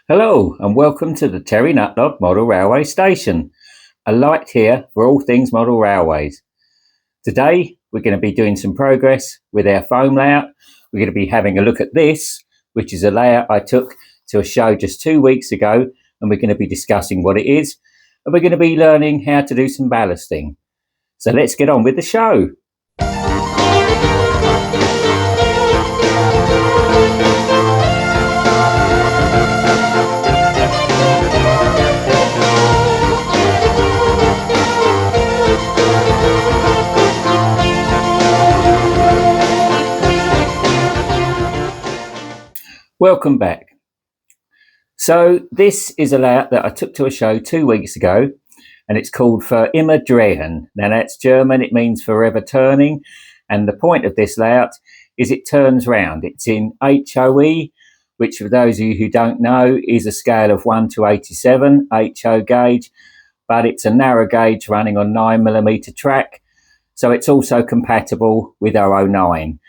Hello and welcome to the Terry Nutlog Model Railway Station, a light here for all things model railways. Today we're going to be doing some progress with our foam layout. We're going to be having a look at this, which is a layout I took to a show just 2 weeks ago, and we're going to be discussing what it is, and we're going to be learning how to do some ballasting. So let's get on with the show. Welcome back. So this is a layout that I took to a show 2 weeks ago, and it's called for Imadre. Now that's German, it means forever turning, and the point of this layout is it turns round. It's in HOE, which for those of you who don't know is a scale of 1 to 87, HO gauge, but it's a narrow gauge running on 9mm track, so it's also compatible with 009.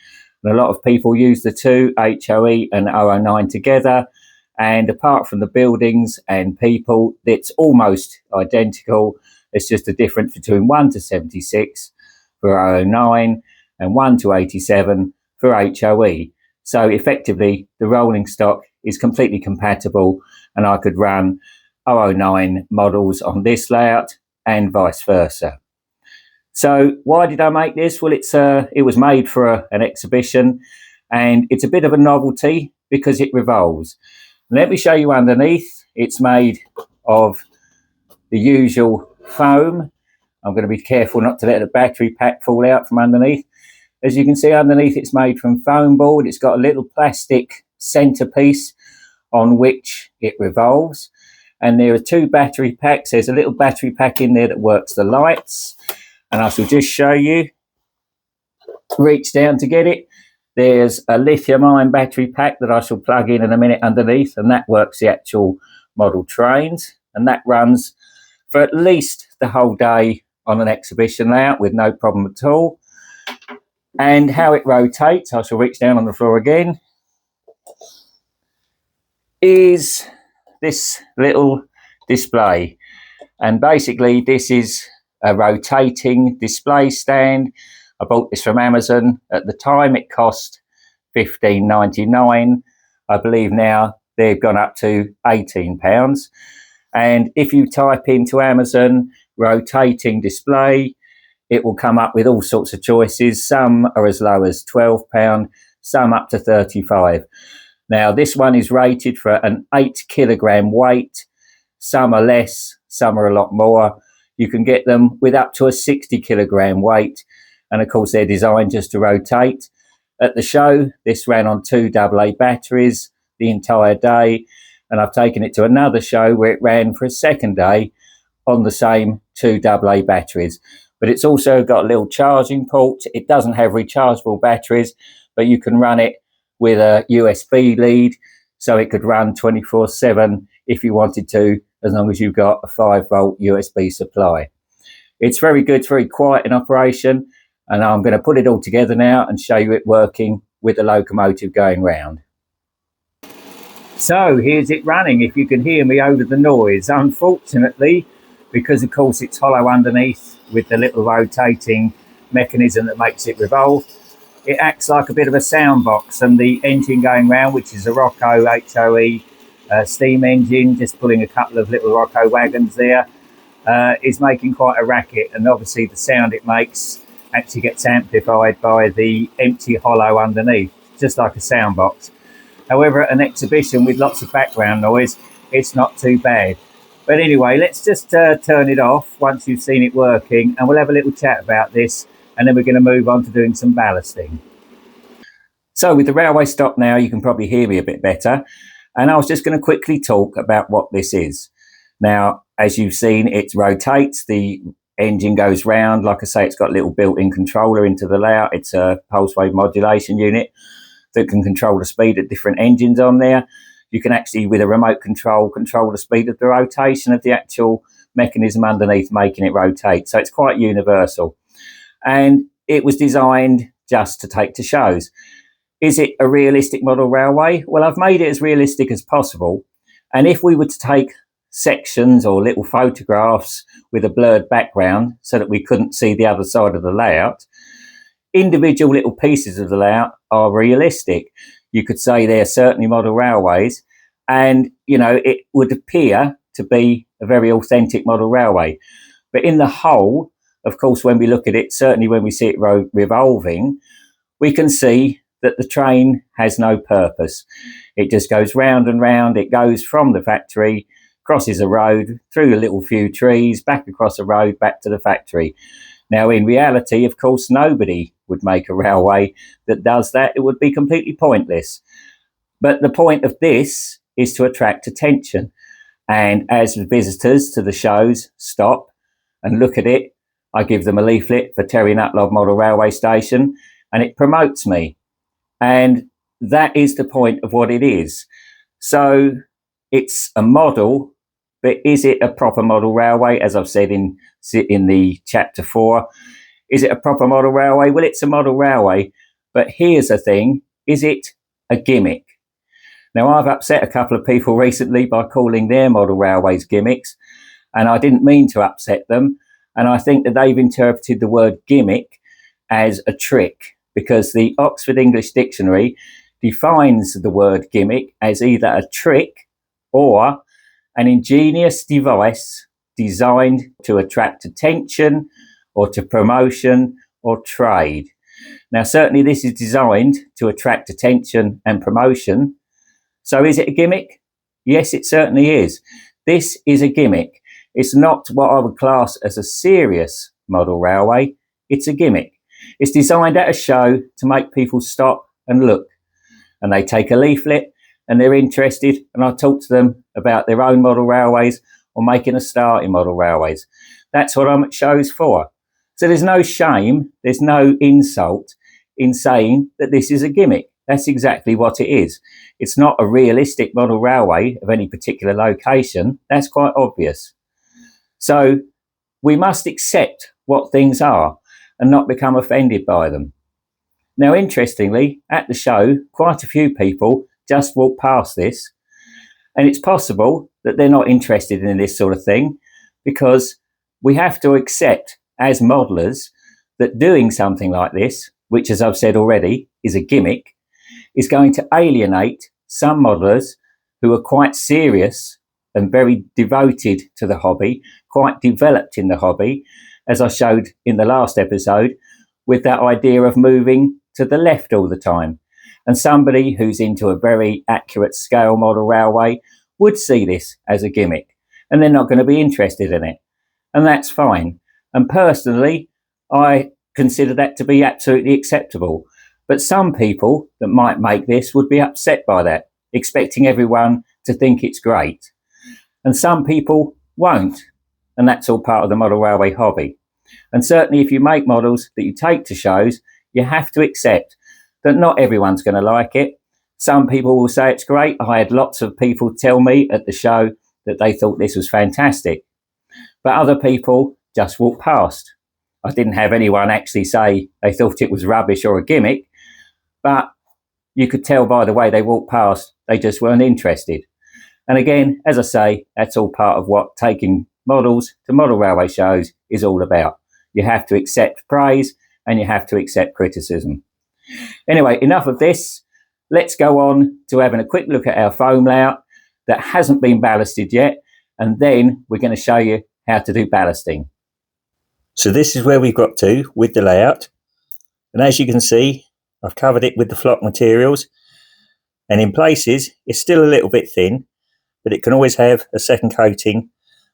And a lot of people use the two, HOE and 009 together, and apart from the buildings and people, it's almost identical. It's just a difference between 1 to 76 for 009 and 1 to 87 for HOE. So effectively, the rolling stock is completely compatible, and I could run 009 models on this layout and vice versa. So why did I make this? Well, it was made for an exhibition, and it's a bit of a novelty because it revolves. Let me show you underneath. It's made of the usual foam. I'm going to be careful not to let the battery pack fall out from underneath. As you can see underneath, it's made from foam board. It's got a little plastic centerpiece on which it revolves. And there are two battery packs. There's a little battery pack in there that works the lights. And I shall just show you. Reach down to get it. There's a lithium-ion battery pack that I shall plug in a minute underneath, and that works the actual model trains. And that runs for at least the whole day on an exhibition layout with no problem at all. And how it rotates, I shall reach down on the floor again, is this little display. And basically this is a rotating display stand. I bought this from Amazon. At the time it cost $15.99. I believe now they've gone up to £18. And if you type into Amazon rotating display, it will come up with all sorts of choices. Some are as low as £12, some up to £35. Now this one is rated for an 8 kilogram weight. Some are less, some are a lot more. You can get them with up to a 60 kilogram weight. And of course, they're designed just to rotate. At the show, this ran on 2 AA batteries the entire day. And I've taken it to another show where it ran for a second day on the same 2 AA batteries. But it's also got a little charging port. It doesn't have rechargeable batteries, but you can run it with a USB lead. So it could run 24/7 if you wanted to, as long as you've got a 5-volt USB supply. It's very good, it's very quiet in operation, and I'm going to put it all together now and show you it working with the locomotive going round. So here's it running, if you can hear me over the noise. Unfortunately, because of course it's hollow underneath with the little rotating mechanism that makes it revolve, it acts like a bit of a sound box, and the engine going round, which is a Rocco HOE steam engine, just pulling a couple of little Rocco wagons there, is making quite a racket, and obviously the sound it makes actually gets amplified by the empty hollow underneath, just like a sound box. However, at an exhibition with lots of background noise, it's not too bad. But anyway, let's just turn it off once you've seen it working, and we'll have a little chat about this, and then we're going to move on to doing some ballasting. So with the railway stop now, you can probably hear me a bit better. And I was just going to quickly talk about what this is. Now, as you've seen, it rotates, the engine goes round. Like I say, it's got a little built-in controller into the layout. It's a pulse wave modulation unit that can control the speed of different engines on there. You can actually, with a remote control the speed of the rotation of the actual mechanism underneath, making it rotate. So it's quite universal. And it was designed just to take to shows. Is it a realistic model railway? Well, I've made it as realistic as possible. And if we were to take sections or little photographs with a blurred background so that we couldn't see the other side of the layout, individual little pieces of the layout are realistic. You could say they're certainly model railways, and it would appear to be a very authentic model railway. But in the whole, of course, when we look at it, certainly when we see it revolving, we can see that the train has no purpose. It just goes round and round. It goes from the factory, crosses a road, through a little few trees, back across a road, back to the factory. Now, in reality, of course, nobody would make a railway that does that. It would be completely pointless. But the point of this is to attract attention. And as visitors to the shows stop and look at it, I give them a leaflet for Terry Nutlov Model Railway Station, and it promotes me. And that is the point of what it is. So it's a model, but is it a proper model railway? As I've said in the chapter 4, is it a proper model railway? Well, it's a model railway, but here's the thing, is it a gimmick? Now, I've upset a couple of people recently by calling their model railways gimmicks, and I didn't mean to upset them. And I think that they've interpreted the word gimmick as a trick, because the Oxford English Dictionary defines the word gimmick as either a trick or an ingenious device designed to attract attention or to promotion or trade. Now, certainly this is designed to attract attention and promotion. So is it a gimmick? Yes, it certainly is. This is a gimmick. It's not what I would class as a serious model railway. It's a gimmick. It's designed at a show to make people stop and look. And they take a leaflet and they're interested, and I talk to them about their own model railways or making a start in model railways. That's what I'm at shows for. So there's no shame, there's no insult in saying that this is a gimmick. That's exactly what it is. It's not a realistic model railway of any particular location. That's quite obvious. So we must accept what things are and not become offended by them. Now, interestingly, at the show, quite a few people just walk past this, and it's possible that they're not interested in this sort of thing, because we have to accept as modelers that doing something like this, which, as I've said already, is a gimmick, is going to alienate some modelers who are quite serious and very devoted to the hobby, quite developed in the hobby, as I showed in the last episode, with that idea of moving to the left all the time. And somebody who's into a very accurate scale model railway would see this as a gimmick, and they're not going to be interested in it. And that's fine. And personally, I consider that to be absolutely acceptable. But some people that might make this would be upset by that, expecting everyone to think it's great. And some people won't. And that's all part of the model railway hobby. And certainly if you make models that you take to shows, you have to accept that not everyone's going to like it. Some people will say it's great. I had lots of people tell me at the show that they thought this was fantastic. But other people just walked past. I didn't have anyone actually say they thought it was rubbish or a gimmick, but you could tell by the way they walked past, they just weren't interested. And again, as I say, that's all part of what taking models to model railway shows is all about. You have to accept praise and you have to accept criticism. Anyway, enough of this. Let's go on to having a quick look at our foam layout that hasn't been ballasted yet, and then we're going to show you how to do ballasting. So this is where we've got to with the layout, and as you can see, I've covered it with the flock materials, and in places it's still a little bit thin, but it can always have a second coating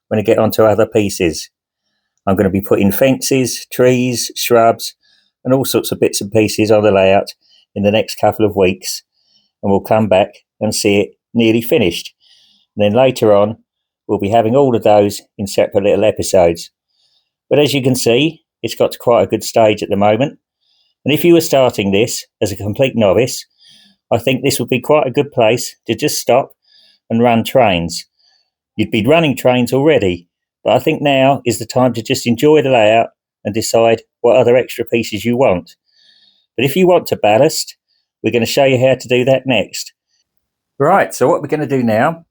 when I get onto other pieces. I'm going to be putting fences, trees, shrubs, and all sorts of bits and pieces on the layout in the next couple of weeks, and we'll come back and see it nearly finished. And then later on, we'll be having all of those in separate little episodes. But as you can see, it's got to quite a good stage at the moment. And if you were starting this as a complete novice, I think this would be quite a good place to just stop and run trains. You'd be running trains already, but I think now is the time to just enjoy the layout and decide what other extra pieces you want. But if you want to ballast, we're going to show you how to do that next. Right, so what we're going to do now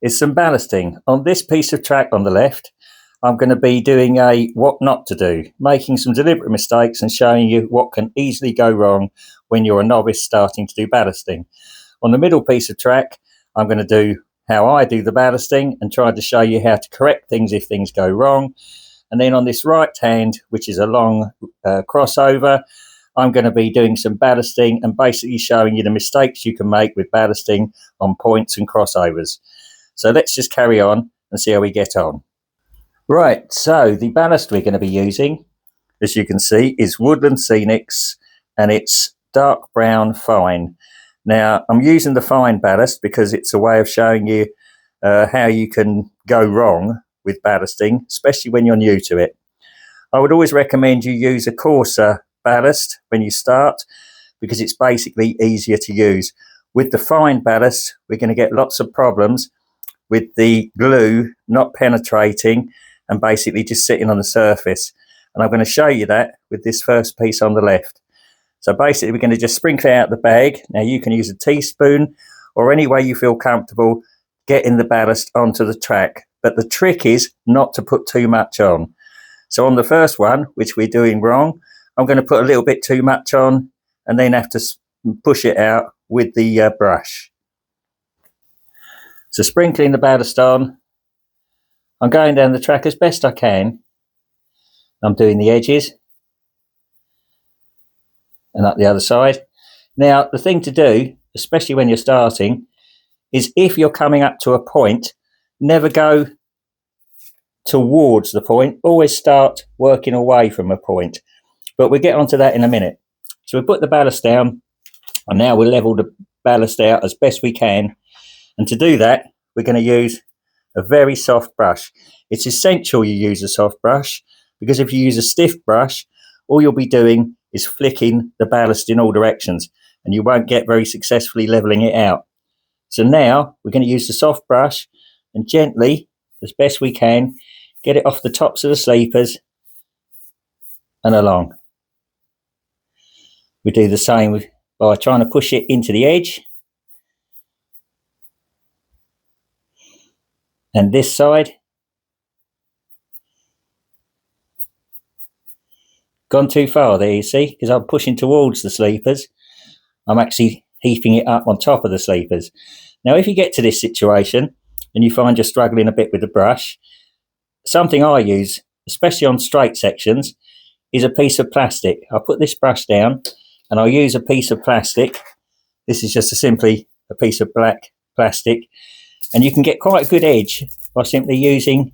is some ballasting. On this piece of track on the left, I'm going to be doing a what not to do, making some deliberate mistakes and showing you what can easily go wrong when you're a novice starting to do ballasting. On the middle piece of track, I'm going to do how I do the ballasting and try to show you how to correct things if things go wrong. And then on this right hand, which is a long crossover, I'm going to be doing some ballasting and basically showing you the mistakes you can make with ballasting on points and crossovers. So let's just carry on and see how we get on. Right, so the ballast we're going to be using, as you can see, is Woodland Scenics, and it's dark brown fine. Now, I'm using the fine ballast because it's a way of showing you how you can go wrong with ballasting, especially when you're new to it. I would always recommend you use a coarser ballast when you start because it's basically easier to use. With the fine ballast, we're going to get lots of problems with the glue not penetrating and basically just sitting on the surface. And I'm going to show you that with this first piece on the left. So basically we're going to just sprinkle it out the bag. Now you can use a teaspoon or any way you feel comfortable getting the ballast onto the track. But the trick is not to put too much on. So on the first one, which we're doing wrong, I'm going to put a little bit too much on and then have to push it out with the brush. So sprinkling the ballast on, I'm going down the track as best I can. I'm doing the edges and up the other side. Now, the thing to do, especially when you're starting, is if you're coming up to a point, never go towards the point, always start working away from a point. But we'll get onto that in a minute. So we'll put the ballast down, and now we'll level the ballast out as best we can. And to do that, we're going to use a very soft brush. It's essential you use a soft brush because if you use a stiff brush, all you'll be doing is flicking the ballast in all directions and you won't get very successfully leveling it out. So now we're going to use the soft brush and gently, as best we can, get it off the tops of the sleepers and along. We do the same by trying to push it into the edge. And this side. Gone too far there, you see, because I'm pushing towards the sleepers. I'm actually heaping it up on top of the sleepers. Now, if you get to this situation and you find you're struggling a bit with the brush, something I use, especially on straight sections, is a piece of plastic. I'll put this brush down and I'll use a piece of plastic. This is just simply a piece of black plastic. And you can get quite a good edge by simply using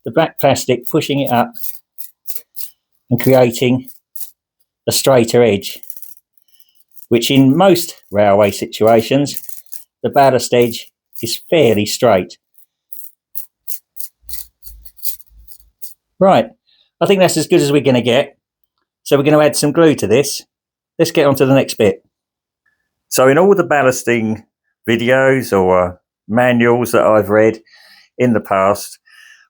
the black plastic, pushing it up and creating a straighter edge, which in most railway situations, the ballast edge is fairly straight. Right, I think that's as good as we're going to get. So we're going to add some glue to this. Let's get on to the next bit. So in all the ballasting videos or manuals that I've read in the past,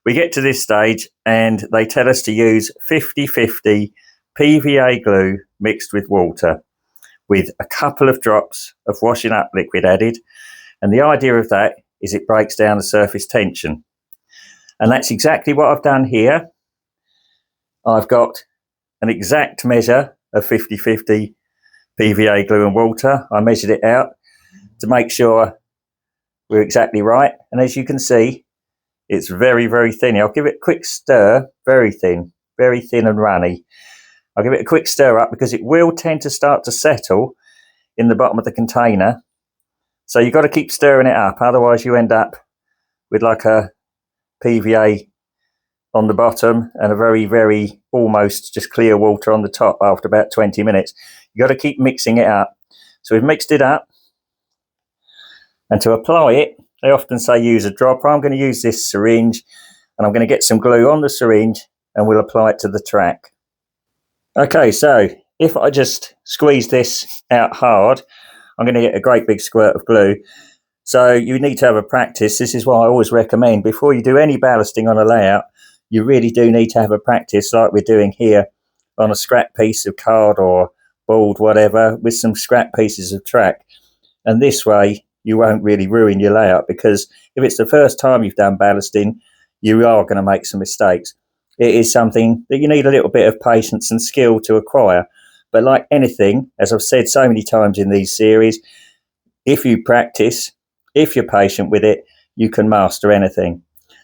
we get to this stage and they tell us to use 50-50 PVA glue mixed with water with a couple of drops of washing up liquid added. And the idea of that is it breaks down the surface tension. And that's exactly what I've done here. I've got an exact measure of 50-50 PVA glue and water. I measured it out to make sure we're exactly right. And as you can see, it's very, very thin. I'll give it a quick stir, very thin and runny. I'll give it a quick stir up because it will tend to start to settle in the bottom of the container. So you've got to keep stirring it up. Otherwise you end up with like a PVA on the bottom and a very, very almost just clear water on the top after about 20 minutes. You've got to keep mixing it up. So we've mixed it up. And to apply it, they often say use a dropper. I'm going to use this syringe and I'm going to get some glue on the syringe and we'll apply it to the track. Okay, so if I just squeeze this out hard, I'm going to get a great big squirt of glue. So you need to have a practice. This is why I always recommend before you do any ballasting on a layout, you really do need to have a practice like we're doing here on a scrap piece of card or board, whatever, with some scrap pieces of track. And this way you won't really ruin your layout, because if it's the first time you've done ballasting, you are going to make some mistakes. It is something that you need a little bit of patience and skill to acquire. But like anything, as I've said so many times in these series, if you practice, if you're patient with it, you can master anything.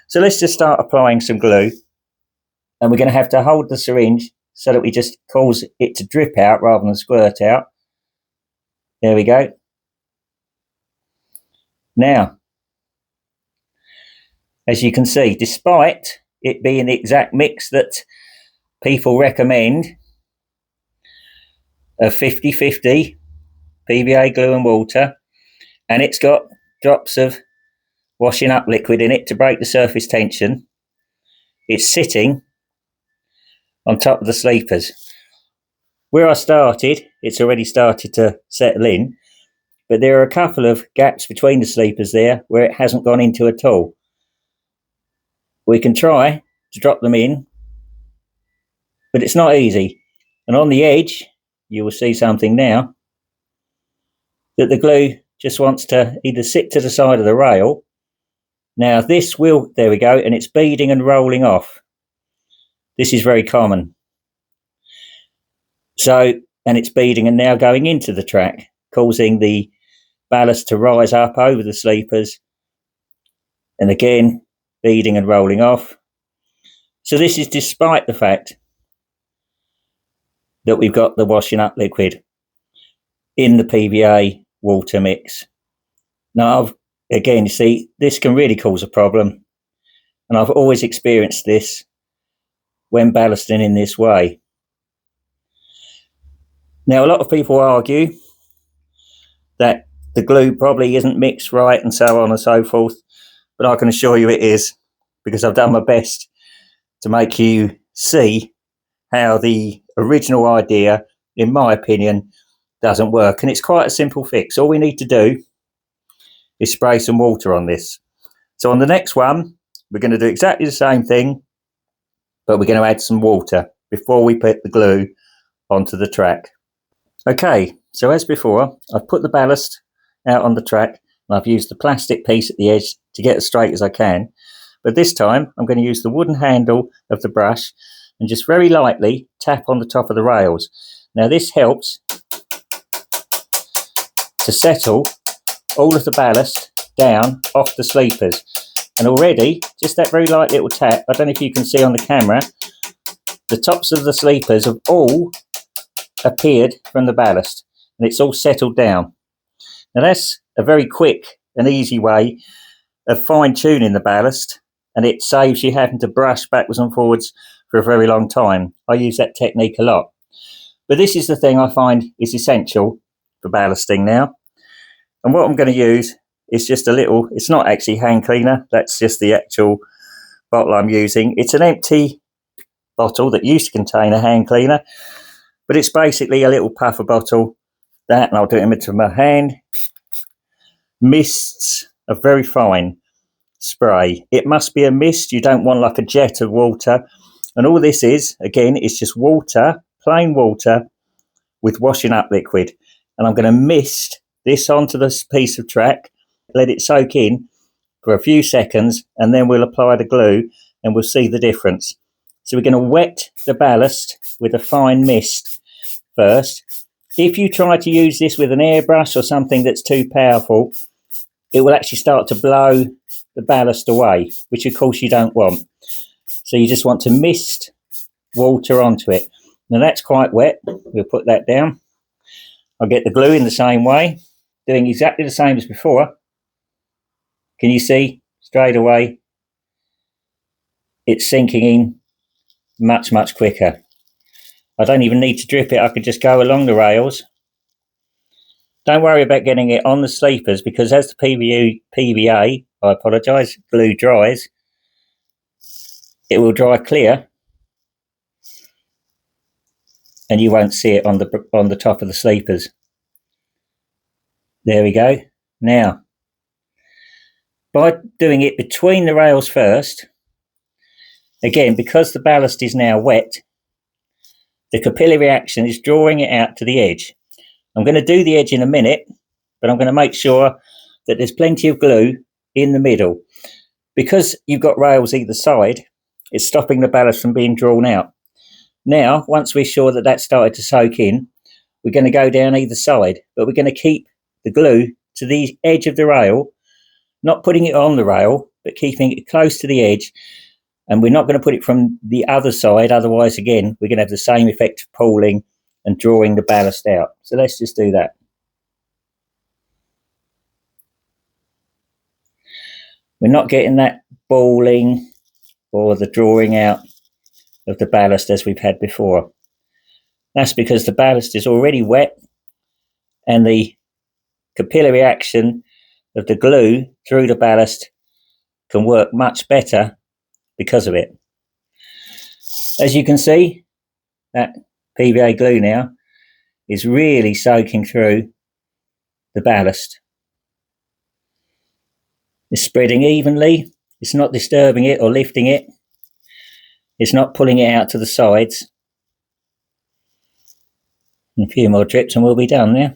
So let's just start applying some glue. And we're going to have to hold the syringe so that we just cause it to drip out rather than squirt out. There we go. Now, as you can see, despite it being the exact mix that people recommend of 50-50 PVA glue and water, and it's got drops of washing up liquid in it to break the surface tension, it's sitting on top of the sleepers. Where I started, it's already started to settle in, but there are a couple of gaps between the sleepers there where it hasn't gone into at all. We can try to drop them in, but it's not easy. And on the edge, you will see something now, that the glue just wants to either sit to the side of the rail. Now this will, there we go, and it's beading and rolling off. This is very common. So, and it's beading and now going into the track, causing the ballast to rise up over the sleepers, and again beading and rolling off. So this is despite the fact that we've got the washing up liquid in the PVA water mix. Now again, you see, this can really cause a problem, and I've always experienced this when ballasting in this way. Now a lot of people argue that the glue probably isn't mixed right and so on and so forth, but I can assure you it is, because I've done my best to make you see how the original idea, in my opinion, doesn't work. And it's quite a simple fix. All we need to do is spray some water on this. So on the next one, we're going to do exactly the same thing, but we're going to add some water before we put the glue onto the track. Okay, so as before, I've put the ballast out on the track, and I've used the plastic piece at the edge to get as straight as I can. But this time, I'm going to use the wooden handle of the brush and just very lightly tap on the top of the rails. Now this helps to settle all of the ballast down off the sleepers. And already, just that very light little tap, I don't know if you can see on the camera, the tops of the sleepers have all appeared from the ballast, and it's all settled down. Now that's a very quick and easy way of fine-tuning the ballast, and it saves you having to brush backwards and forwards for a very long time. I use that technique a lot. But this is the thing I find is essential for ballasting now. And what I'm going to use is just a little, it's not actually hand cleaner, that's just the actual bottle I'm using. It's an empty bottle that used to contain a hand cleaner, but it's basically a little puffer bottle, that, and I'll do it into my hand. Mists are very fine spray. It must be a mist, you don't want like a jet of water. And all this is, again, is just water, plain water with washing up liquid. And I'm going to mist this onto this piece of track, let it soak in for a few seconds, and then we'll apply the glue and we'll see the difference. So we're going to wet the ballast with a fine mist first. If you try to use this with an airbrush or something that's too powerful, it will actually start to blow the ballast away, which of course you don't want. So you just want to mist water onto it. Now that's quite wet. We'll put that down. I'll get the glue in the same way, doing exactly the same as before. Can you see straight away it's sinking in much, much quicker. I don't even need to drip it. I could just go along the rails. Don't worry about getting it on the sleepers, because as the PVA, I apologise, glue dries, it will dry clear and you won't see it on the top of the sleepers. There we go. Now, by doing it between the rails first, again, because the ballast is now wet, the capillary action is drawing it out to the edge. I'm going to do the edge in a minute, but I'm going to make sure that there's plenty of glue in the middle. Because you've got rails either side, it's stopping the ballast from being drawn out. Now, once we're sure that that's started to soak in, we're going to go down either side, but we're going to keep the glue to the edge of the rail, not putting it on the rail, but keeping it close to the edge. And we're not going to put it from the other side, otherwise, again, we're going to have the same effect of pulling and drawing the ballast out. So let's just do that. We're not getting that balling or the drawing out of the ballast as we've had before. That's because the ballast is already wet and the capillary action of the glue through the ballast can work much better because of it. As you can see, that PVA glue now is really soaking through the ballast. It's spreading evenly. It's not disturbing it or lifting it. It's not pulling it out to the sides. And a few more drips and we'll be done there.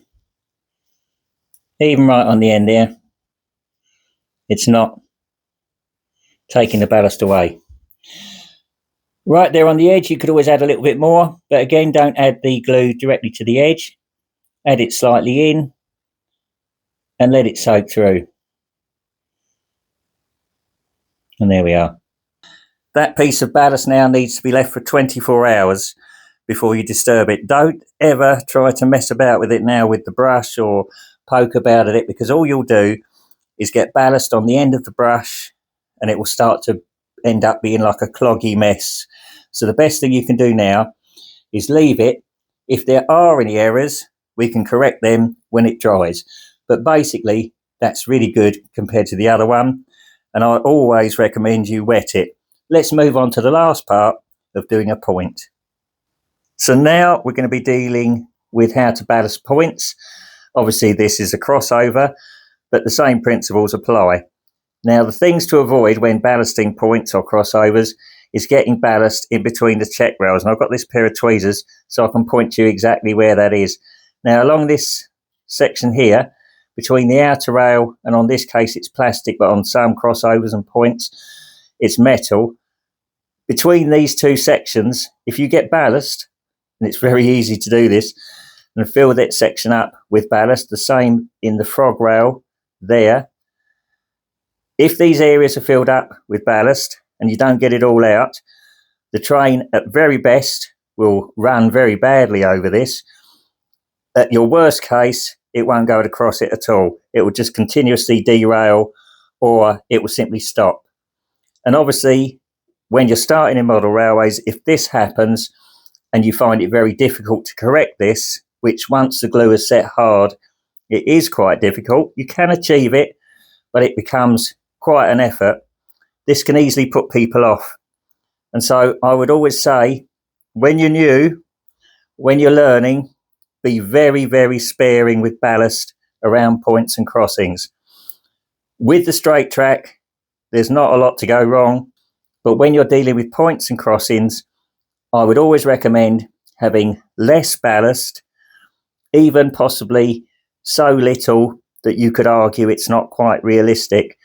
Even right on the end there, it's not taking the ballast away. Right there on the edge, you could always add a little bit more, but again, don't add the glue directly to the edge. Add it slightly in and let it soak through. And there we are. That piece of ballast now needs to be left for 24 hours before you disturb it. Don't ever try to mess about with it now with the brush or poke about at it, because all you'll do is get ballast on the end of the brush and it will start to end up being like a cloggy mess. So the best thing you can do now is leave it. If there are any errors, we can correct them when it dries. But basically, that's really good compared to the other one. And I always recommend you wet it. Let's move on to the last part of doing a point. So now we're going to be dealing with how to ballast points. Obviously, this is a crossover, but the same principles apply. Now, the things to avoid when ballasting points or crossovers is getting ballast in between the check rails. And I've got this pair of tweezers so I can point to you exactly where that is. Now, along this section here, between the outer rail, and on this case it's plastic, but on some crossovers and points it's metal. Between these two sections, if you get ballast, and it's very easy to do this, and fill that section up with ballast, the same in the frog rail there. If these areas are filled up with ballast and you don't get it all out, the train at very best will run very badly over this. At your worst case, it won't go across it at all. It will just continuously derail, or it will simply stop. And obviously, when you're starting in model railways, if this happens and you find it very difficult to correct this, which once the glue is set hard, it is quite difficult. You can achieve it, but it becomes quite an effort. This can easily put people off. And so I would always say, when you're new, when you're learning, be very, very sparing with ballast around points and crossings. With the straight track, there's not a lot to go wrong, but when you're dealing with points and crossings, I would always recommend having less ballast, even possibly so little that you could argue it's not quite realistic.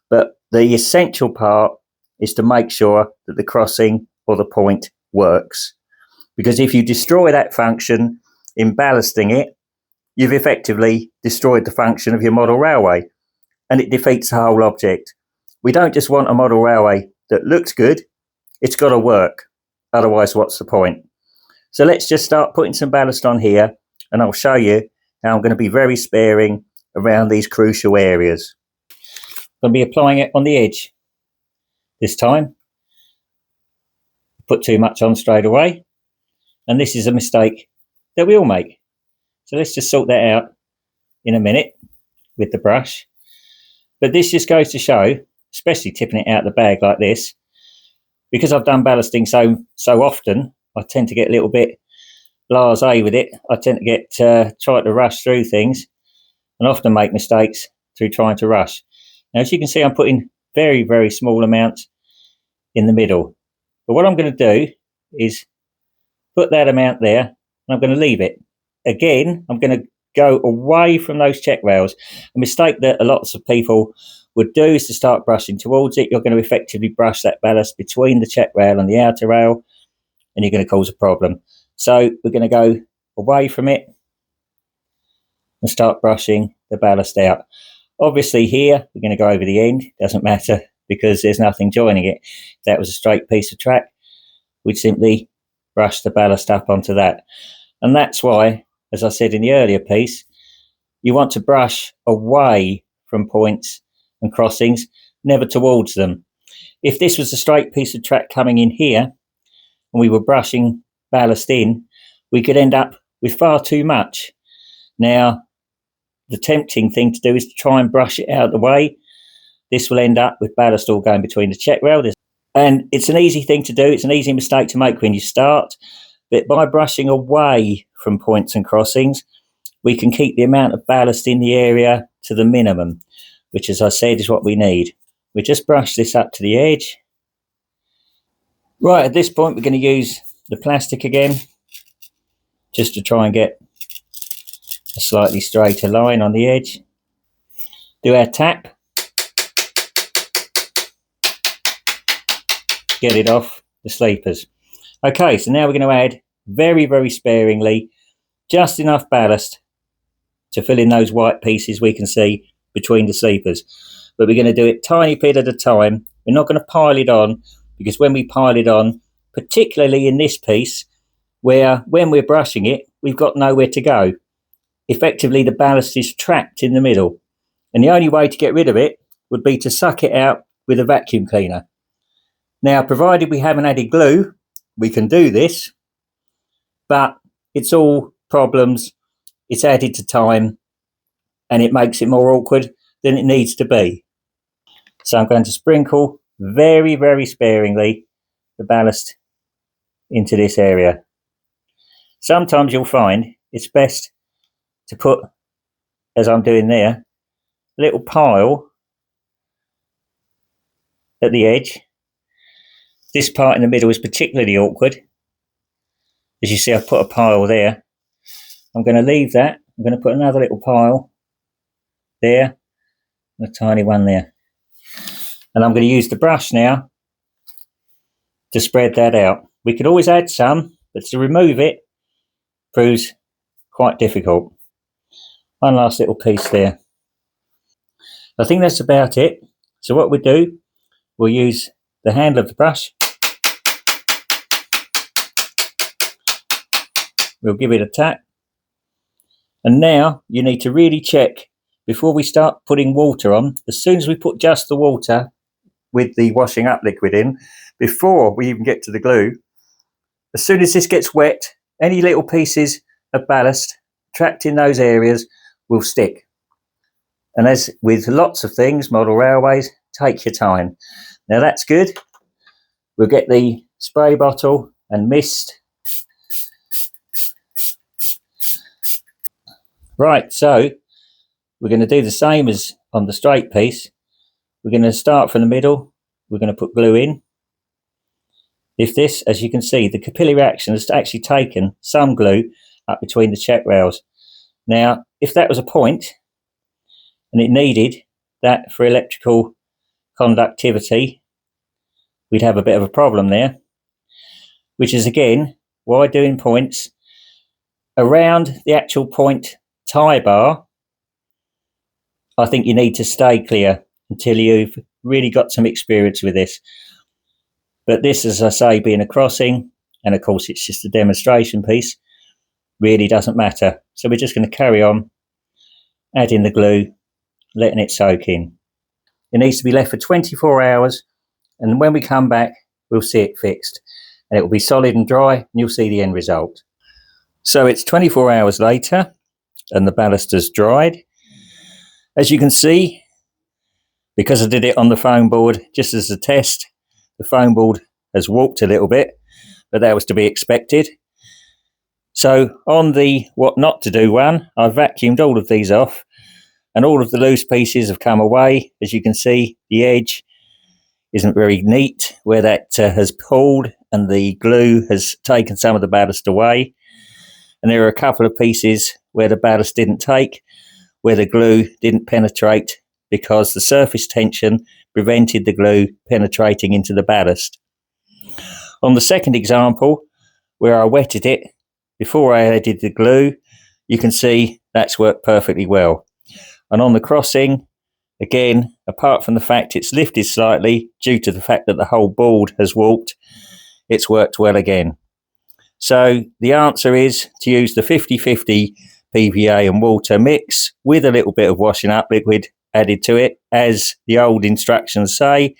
But the essential part is to make sure that the crossing or the point works. Because if you destroy that function in ballasting it, you've effectively destroyed the function of your model railway, and it defeats the whole object. We don't just want a model railway that looks good, it's got to work. Otherwise, what's the point? So let's just start putting some ballast on here, and I'll show you how I'm going to be very sparing around these crucial areas. I'm going to be applying it on the edge this time. Put too much on straight away, and this is a mistake that we all make. So let's just sort that out in a minute with the brush. But this just goes to show, especially tipping it out the bag like this, because I've done ballasting so often, I tend to get a little bit blasé with it. I tend to get try to rush through things and often make mistakes through trying to rush. Now, as you can see, I'm putting very, very small amounts in the middle. But what I'm going to do is put that amount there, and I'm going to leave it. Again, I'm going to go away from those check rails. A mistake that lots of people would do is to start brushing towards it. You're going to effectively brush that ballast between the check rail and the outer rail, and you're going to cause a problem. So we're going to go away from it and start brushing the ballast out. Obviously here, we're going to go over the end. Doesn't matter because there's nothing joining it. If that was a straight piece of track, we'd simply brush the ballast up onto that. And that's why, as I said in the earlier piece, you want to brush away from points and crossings, never towards them. If this was a straight piece of track coming in here and we were brushing ballast in, we could end up with far too much. Now, the tempting thing to do is to try and brush it out of the way. This will end up with ballast all going between the check rail. And it's an easy thing to do. It's an easy mistake to make when you start. But by brushing away from points and crossings, we can keep the amount of ballast in the area to the minimum, which, as I said, is what we need. We just brush this up to the edge. Right, at this point, we're going to use the plastic again, just to try and get a slightly straighter line on the edge. Do our tap. Get it off the sleepers. Okay, so now we're going to add very, very sparingly, just enough ballast to fill in those white pieces we can see between the sleepers. But we're going to do it tiny bit at a time. We're not going to pile it on, because when we pile it on, particularly in this piece, where when we're brushing it, we've got nowhere to go. Effectively, the ballast is trapped in the middle. And the only way to get rid of it would be to suck it out with a vacuum cleaner. Now, provided we haven't added glue, we can do this, but it's all problems. It's added to time, and it makes it more awkward than it needs to be. So I'm going to sprinkle very, very sparingly the ballast into this area. Sometimes you'll find it's best to put, as I'm doing there, a little pile at the edge. This part in the middle is particularly awkward. As you see, I've put a pile there. I'm going to leave that. I'm going to put another little pile there, and a tiny one there. And I'm going to use the brush now to spread that out. We could always add some, but to remove it proves quite difficult. One last little piece there. I think that's about it. So what we do, we'll use the handle of the brush. We'll give it a tap. And now you need to really check before we start putting water on. As soon as we put just the water with the washing up liquid in, before we even get to the glue, as soon as this gets wet, any little pieces of ballast trapped in those areas will stick. And as with lots of things, model railways, take your time. Now that's good. We'll get the spray bottle and mist. Right, so we're going to do the same as on the straight piece. We're going to start from the middle. We're going to put glue in. If this, as you can see, the capillary action has actually taken some glue up between the check rails. Now, if that was a point and it needed that for electrical conductivity, we'd have a bit of a problem there, which is again why doing points around the actual point tie bar. I think you need to stay clear until you've really got some experience with this. But this, as I say, being a crossing, and of course it's just a demonstration piece, really doesn't matter. So we're just going to carry on adding the glue, letting it soak in. It needs to be left for 24 hours, and when we come back, we'll see it fixed. And it will be solid and dry, and you'll see the end result. So it's 24 hours later, and the ballast has dried. As you can see, because I did it on the foam board just as a test, the foam board has warped a little bit, but that was to be expected. So on the what not to do one, I vacuumed all of these off, and all of the loose pieces have come away. As you can see, the edge isn't very neat where that has pulled, and the glue has taken some of the ballast away. And there are a couple of pieces where the ballast didn't take, where the glue didn't penetrate, because the surface tension prevented the glue penetrating into the ballast. On the second example, where I wetted it before I added the glue, you can see that's worked perfectly well. And on the crossing, again, apart from the fact it's lifted slightly due to the fact that the whole board has warped, it's worked well again. So the answer is to use the 50-50 PVA and water mix with a little bit of washing up liquid added to it, as the old instructions say,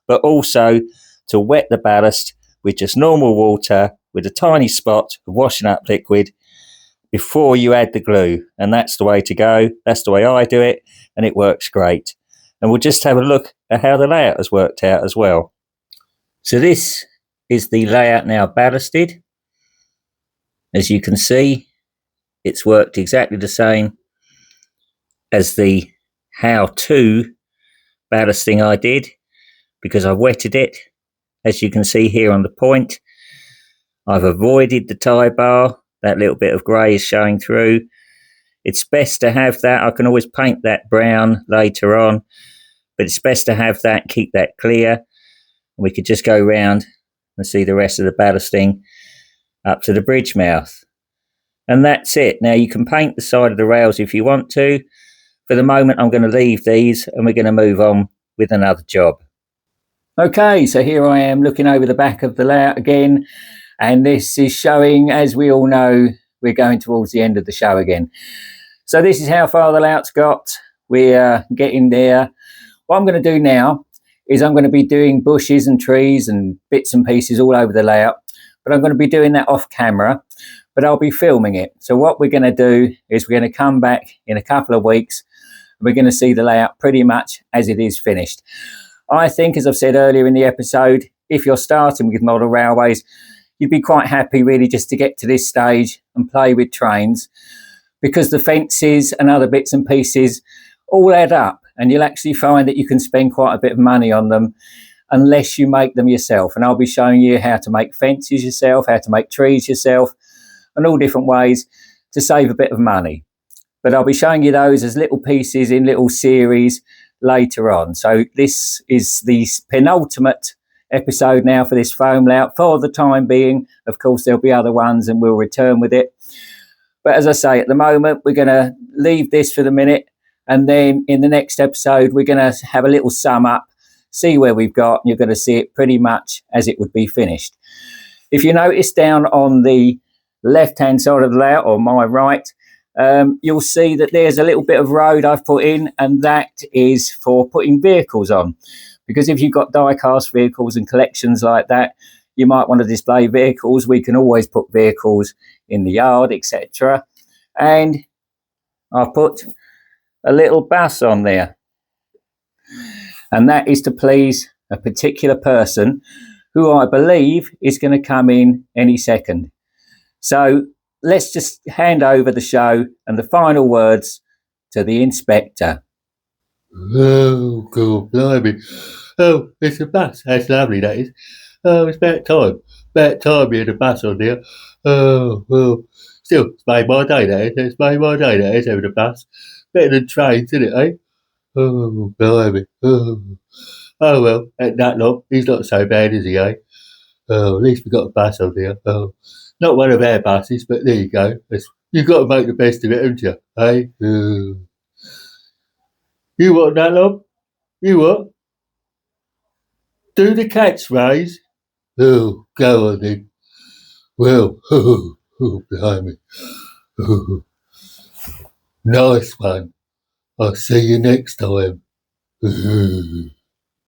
but also to wet the ballast with just normal water with a tiny spot of washing up liquid before you add the glue. And that's the way to go. That's the way I do it, and it works great. And we'll just have a look at how the layout has worked out as well. So this is the layout now ballasted. As you can see, it's worked exactly the same as the how-to ballasting I did, because I've wetted it. As you can see here on the point, I've avoided the tie bar. That little bit of grey is showing through. It's best to have that. I can always paint that brown later on, but it's best to have that, keep that clear. We could just go round and see the rest of the ballasting up to the bridge mouth. And that's it. Now you can paint the side of the rails if you want to. For the moment, I'm going to leave these and we're going to move on with another job. Okay, so here I am looking over the back of the layout again. And this is showing, as we all know, we're going towards the end of the show again. So this is how far the layout's got. We're getting there. What I'm going to do now is I'm going to be doing bushes and trees and bits and pieces all over the layout. But I'm going to be doing that off camera, but I'll be filming it. So what we're going to do is we're going to come back in a couple of weeks. And we're going to see the layout pretty much as it is finished. I think, as I've said earlier in the episode, if you're starting with model railways, you'd be quite happy really just to get to this stage and play with trains, because the fences and other bits and pieces all add up, and you'll actually find that you can spend quite a bit of money on them unless you make them yourself. And I'll be showing you how to make fences yourself, how to make trees yourself, and all different ways to save a bit of money. But I'll be showing you those as little pieces in little series later on. So this is the penultimate episode now for this foam layout for the time being. Of course, there'll be other ones and we'll return with it. But as I say, at the moment, we're going to leave this for the minute. And then in the next episode, we're going to have a little sum up, see where we've got, and you're going to see it pretty much as it would be finished. If you notice down on the left-hand side of the layout, or my right, you'll see that there's a little bit of road I've put in, and that is for putting vehicles on. Because if you've got die-cast vehicles and collections like that, you might want to display vehicles. We can always put vehicles in the yard, etc. And I've put a little bus on there. And that is to please a particular person who I believe is going to come in any second. So let's just hand over the show and the final words to the inspector. Oh, God, blimey. Oh, it's a bus. That's lovely, that is. Oh, it's about time. About time we had a bus on there. Oh, well, still, it's made my day, that is. It's made my day, that is, having a bus. Better than trains, isn't it, eh? Oh, blimey. Oh, well, at that lot, he's not so bad, is he, eh? Oh, at least we got a bus on there. Oh, not one of our buses, but there you go. You've got to make the best of it, haven't you, eh? Oh. You what, Nutlob? You what? Do the catchphrase? Oh, go on then. Well, blimey. Oh, nice one. I'll see you next time.